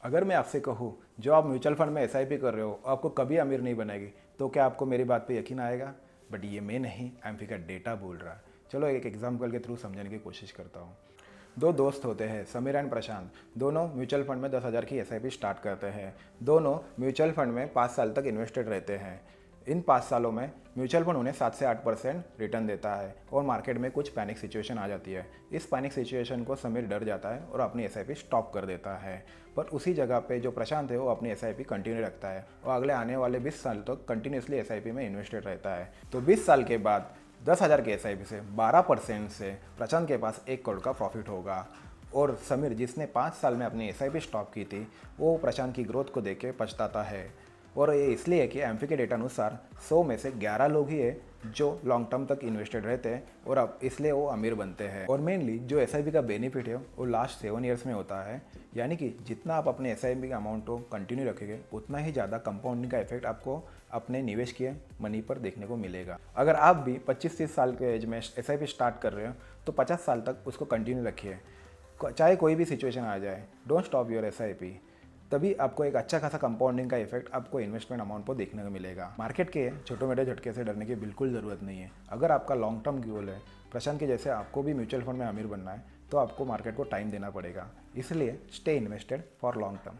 अगर मैं आपसे कहूँ जो आप म्यूचुअल फंड में एसआईपी कर रहे हो आपको कभी अमीर नहीं बनाएगी, तो क्या आपको मेरी बात पे यकीन आएगा? बट ये मैं नहीं, एमफी का डेटा बोल रहा है। चलो एक एग्जाम्पल के थ्रू समझने की कोशिश करता हूँ। दो दोस्त होते हैं, समीर एंड प्रशांत। दोनों म्यूचुअल फंड में 10,000 की एसआईपी स्टार्ट करते हैं। दोनों म्यूचुअल फंड में 5 साल तक इन्वेस्टेड रहते हैं। इन 5 सालों में म्यूचुअल फंड उन्हें 7 से 8% रिटर्न देता है और मार्केट में कुछ पैनिक सिचुएशन आ जाती है। इस पैनिक सिचुएशन को समीर डर जाता है और अपनी एसआईपी स्टॉप कर देता है। पर उसी जगह पे जो प्रशांत है वो अपनी एसआईपी कंटिन्यू रखता है और अगले आने वाले 20 साल तक कंटिन्यूसली एसआईपी में इन्वेस्टेड रहता है। तो 20 साल के बाद 10,000 के एसआईपी से 12% से प्रशांत के पास 1 करोड़ का प्रॉफिट होगा। और समीर जिसने 5 साल में अपनी एसआईपी स्टॉप की थी वो प्रशांत की ग्रोथ को देख के पछताता है। और ये इसलिए कि एमफी के डेटा अनुसार 100 में से 11 लोग ही है जो लॉन्ग टर्म तक इन्वेस्टेड रहते हैं और अब इसलिए वो अमीर बनते हैं। और मेनली जो एसआईपी का बेनिफिट है वो लास्ट 7 ईयर्स में होता है, यानी कि जितना आप अपने एसआईपी का अमाउंट को कंटिन्यू रखेंगे उतना ही ज़्यादा कंपाउंडिंग का इफेक्ट आपको अपने निवेश किए मनी पर देखने को मिलेगा। अगर आप भी 25-30 साल के एज में एसआईपी स्टार्ट कर रहे हो तो 50 साल तक उसको कंटिन्यू रखिए, चाहे कोई भी सिचुएशन आ जाए। डोंट स्टॉप योर एसआईपी, तभी आपको एक अच्छा खासा कंपाउंडिंग का इफेक्ट आपको इन्वेस्टमेंट अमाउंट पर देखने को मिलेगा। मार्केट के छोटे मोटे झटके से डरने की बिल्कुल ज़रूरत नहीं है। अगर आपका लॉन्ग टर्म गोल है, प्रशांत के जैसे आपको भी म्यूचुअल फंड में अमीर बनना है, तो आपको मार्केट को टाइम देना पड़ेगा। इसलिए stay invested for long term.